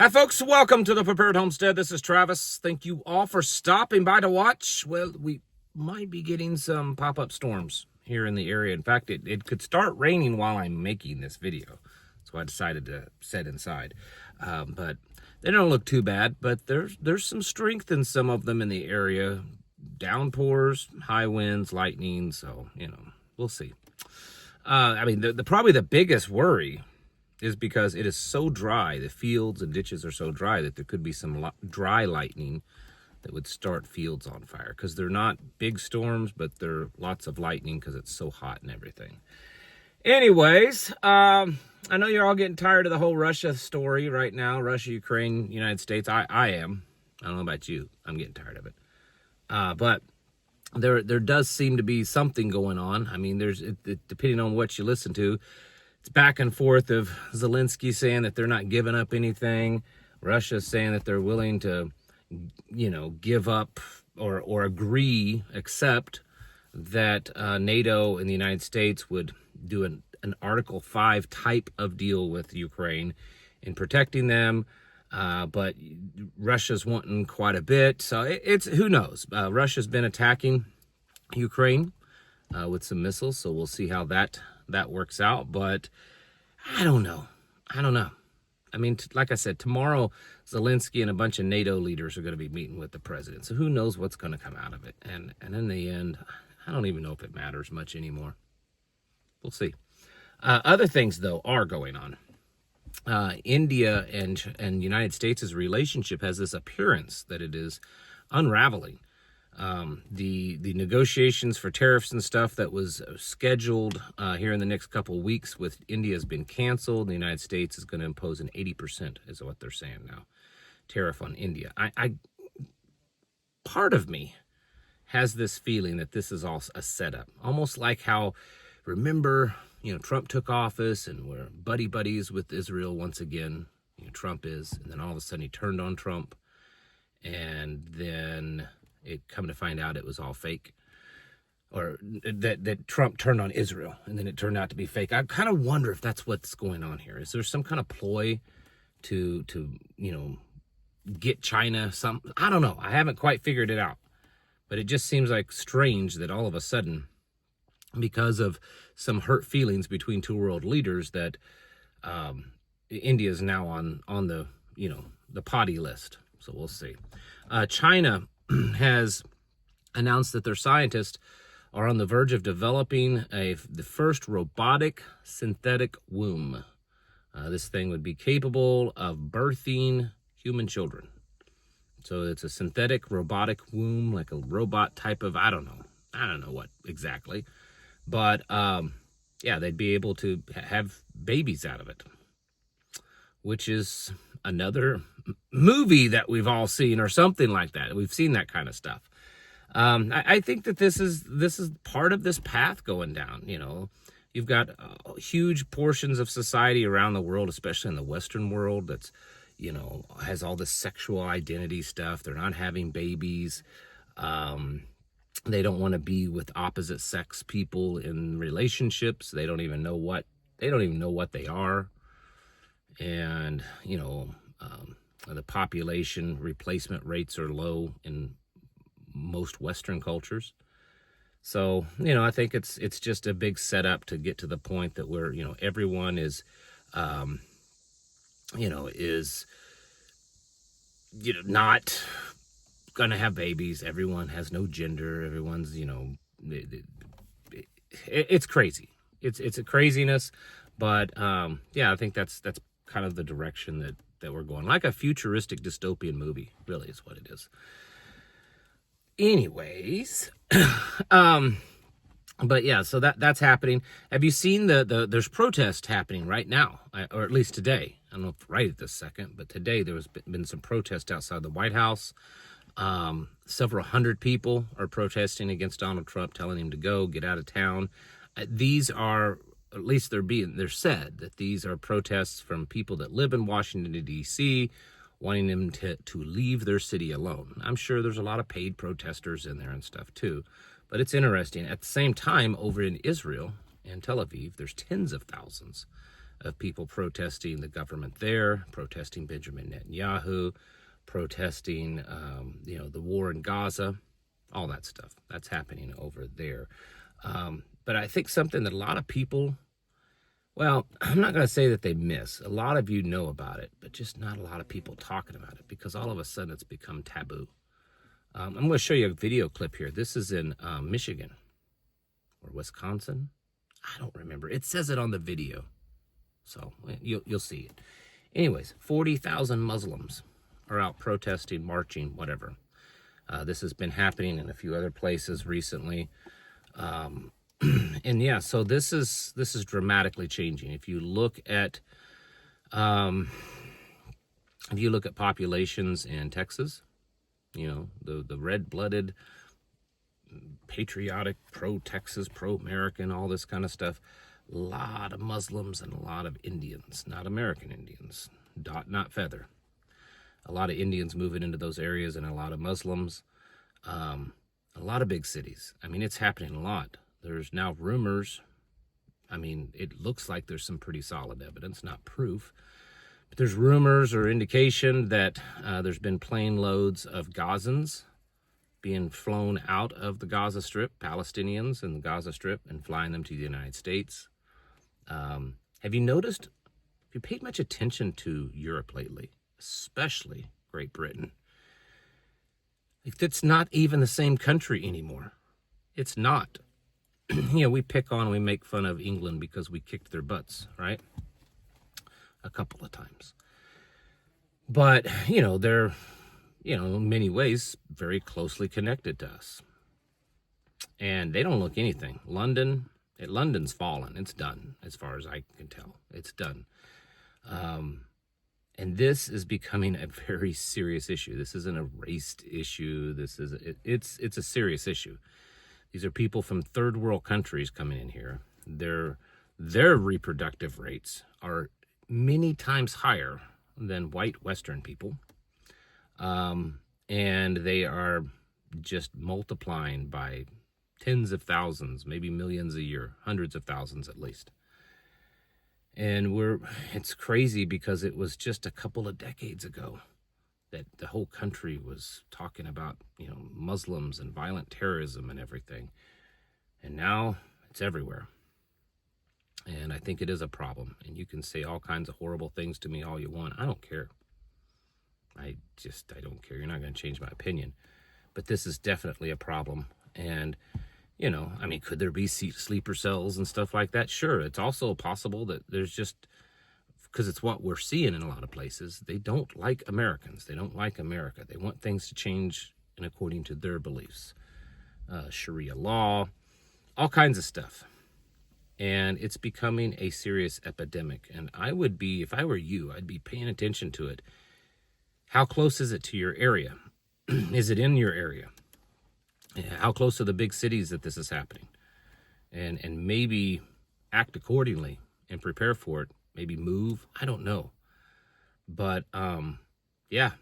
Hi, folks. Welcome to the Prepared Homestead. This is Travis. Thank you all for stopping by to watch. Well, we might be getting some pop-up storms here in the area. In fact, it could start raining while I'm making this video. So I decided to sit inside. But they don't look too bad, but there's some strength in some of them in the area. Downpours, high winds, lightning. So, we'll see. Probably the biggest worry is because it is so dry. The fields and ditches are so dry that there could be some dry lightning that would start fields on fire, because they're not big storms, but they're lots of lightning because it's so hot and everything. Anyways, I know you're all getting tired of the whole Russia story right now. Russia, Ukraine, United States. I am. I don't know about you. I'm getting tired of it. But there does seem to be something going on. I mean, depending on what you listen to, it's back and forth of Zelensky saying that they're not giving up anything. Russia saying that they're willing to, give up or accept that NATO and the United States would do an Article 5 type of deal with Ukraine in protecting them. But Russia's wanting quite a bit. So it's who knows? Russia's been attacking Ukraine with some missiles. So we'll see how that works out. But I don't know. I mean, like I said, tomorrow Zelensky and a bunch of NATO leaders are going to be meeting with the president. So who knows what's going to come out of it. And in the end, I don't even know if it matters much anymore. We'll see. Other things, though, are going on. India and United States' relationship has this appearance that it is unraveling. The negotiations for tariffs and stuff that was scheduled here in the next couple of weeks with India has been canceled. The United States is going to impose an 80%, is what they're saying now, tariff on India. Part of me has this feeling that this is all a setup, almost like how, remember, Trump took office and we're buddies with Israel once again. Trump is, and then all of a sudden he turned on Trump, and then it come to find out it was all fake, or that Trump turned on Israel, and then it turned out to be fake. I kind of wonder if that's what's going on here. Is there some kind of ploy to get China something? I don't know. I haven't quite figured it out, but it just seems like strange that all of a sudden, because of some hurt feelings between two world leaders, that India is now on the the potty list. So we'll see. China has announced that their scientists are on the verge of developing the first robotic synthetic womb. This thing would be capable of birthing human children. So it's a synthetic robotic womb, like a robot type of, I don't know what exactly. But, they'd be able to have babies out of it, which is another movie that we've all seen or something like that. We've seen that kind of stuff. I think that this is part of this path going down. You've got huge portions of society around the world, especially in the Western world, that's, has all this sexual identity stuff. They're not having babies. They don't want to be with opposite sex people in relationships. They don't even know what they are. And, the population replacement rates are low in most Western cultures. So, I think it's just a big setup to get to the point that where, everyone is not gonna have babies. Everyone has no gender. Everyone's, it's crazy. It's a craziness, but I think that's kind of the direction that we're going, like a futuristic dystopian movie. Really, is what it is. Anyways, but yeah, so that's happening. Have you seen there's protests happening right now, or at least today? I don't know if right at this second, but today there's been some protests outside the White House. Several hundred people are protesting against Donald Trump, telling him to get out of town. These are, at least they're said that these are protests from people that live in Washington, D.C., wanting them to leave their city alone. I'm sure there's a lot of paid protesters in there and stuff too, but it's interesting. At the same time, over in Israel and Tel Aviv, there's tens of thousands of people protesting the government there, protesting Benjamin Netanyahu, protesting, the war in Gaza, all that stuff. That's happening over there. But I think something that a lot of people, well, I'm not going to say that they miss. A lot of you know about it, but just not a lot of people talking about it because all of a sudden it's become taboo. I'm going to show you a video clip here. This is in Michigan or Wisconsin. I don't remember. It says it on the video, so you'll see it. Anyways, 40,000 Muslims are out protesting, marching, whatever. This has been happening in a few other places recently. And yeah, so this is dramatically changing. If you look at populations in Texas, the red-blooded, patriotic, pro-Texas, pro-American, all this kind of stuff, a lot of Muslims and a lot of Indians, not American Indians, dot not feather. A lot of Indians moving into those areas and a lot of Muslims, a lot of big cities. I mean, it's happening a lot. There's now rumors. I mean, it looks like there's some pretty solid evidence, not proof. But there's rumors or indication that there's been plane loads of Gazans being flown out of the Gaza Strip, Palestinians in the Gaza Strip, and flying them to the United States. Have you noticed, if you paid much attention to Europe lately, especially Great Britain, it's not even the same country anymore. It's not. We pick on and we make fun of England because we kicked their butts, right? A couple of times. But, they're, in many ways, very connected to us. And they don't look anything. London's fallen. It's done, as far as I can tell. It's done. And this is becoming a very serious issue. This isn't a race issue. It's a serious issue. These are people from third world countries coming in here. Their reproductive rates are many times higher than white Western people. And they are just multiplying by tens of thousands, maybe millions a year, hundreds of thousands at least. And it's crazy because it was just a couple of decades ago that the whole country was talking about, Muslims and violent terrorism and everything. And now it's everywhere. And I think it is a problem. And you can say all kinds of horrible things to me all you want. I don't care. I don't care. You're not going to change my opinion. But this is definitely a problem. And, could there be sleeper cells and stuff like that? Sure. It's also possible that there's just, because it's what we're seeing in a lot of places, they don't like Americans. They don't like America. They want things to change and according to their beliefs. Sharia law, all kinds of stuff. And it's becoming a serious epidemic. And if I were you, I'd be paying attention to it. How close is it to your area? Is it in your area? How close are the big cities that this is happening? And maybe act accordingly and prepare for it. Maybe move. I don't know. But, yeah.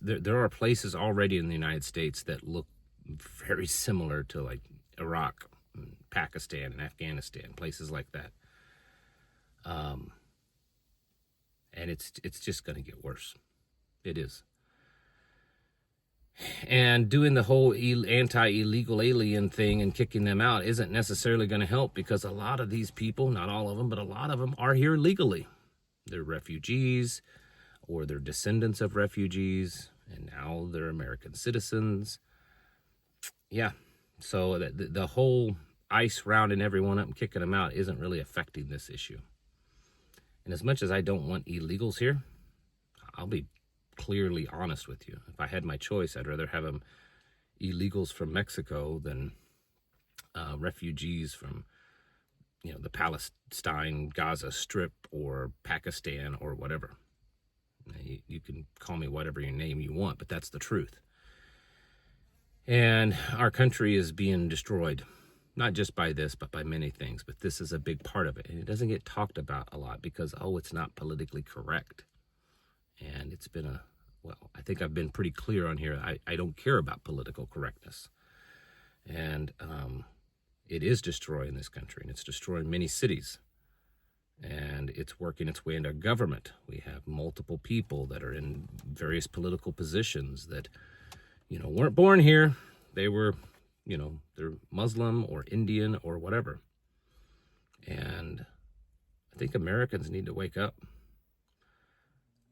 There are places already in the United States that look very similar to like Iraq, and Pakistan, and Afghanistan, places like that. And it's just going to get worse. It is. And doing the whole anti-illegal alien thing and kicking them out isn't necessarily going to help because a lot of these people, not all of them, but a lot of them are here legally. They're refugees or they're descendants of refugees, and now they're American citizens. Yeah, so the whole ICE rounding everyone up and kicking them out isn't really affecting this issue. And as much as I don't want illegals here, I'll be clearly honest with you. If I had my choice, I'd rather have them illegals from Mexico than refugees from, the Palestine, Gaza Strip, or Pakistan, or whatever. You can call me whatever your name you want, but that's the truth. And our country is being destroyed, not just by this, but by many things. But this is a big part of it. And it doesn't get talked about a lot because, it's not politically correct. And it's been I think I've been pretty clear on here. I don't care about political correctness. And it is destroying this country, and it's destroying many cities. And it's working its way into government. We have multiple people that are in various political positions that, weren't born here. They were, they're Muslim or Indian or whatever. And I think Americans need to wake up.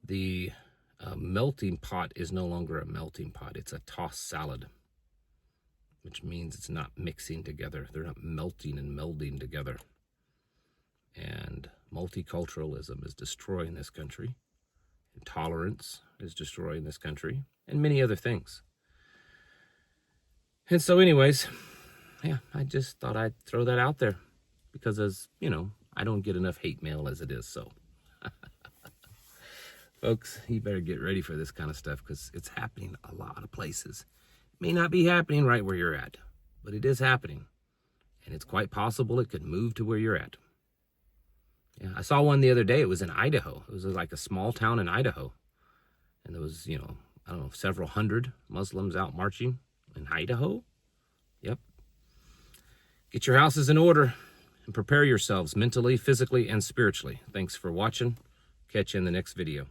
The melting pot is no longer a melting pot. It's a tossed salad, which means it's not mixing together. They're not melting and melding together. And multiculturalism is destroying this country. Intolerance is destroying this country, and many other things. And so anyways, yeah, I just thought I'd throw that out there because, as you know, I don't get enough hate mail as it is. So folks, you better get ready for this kind of stuff because it's happening a lot of places. It may not be happening right where you're at, but it is happening. And it's quite possible it could move to where you're at. Yeah, I saw one the other day. It was in Idaho. It was like a small town in Idaho. And there was, I don't know, several hundred Muslims out marching in Idaho. Yep. Get your houses in order and prepare yourselves mentally, physically, and spiritually. Thanks for watching. Catch you in the next video.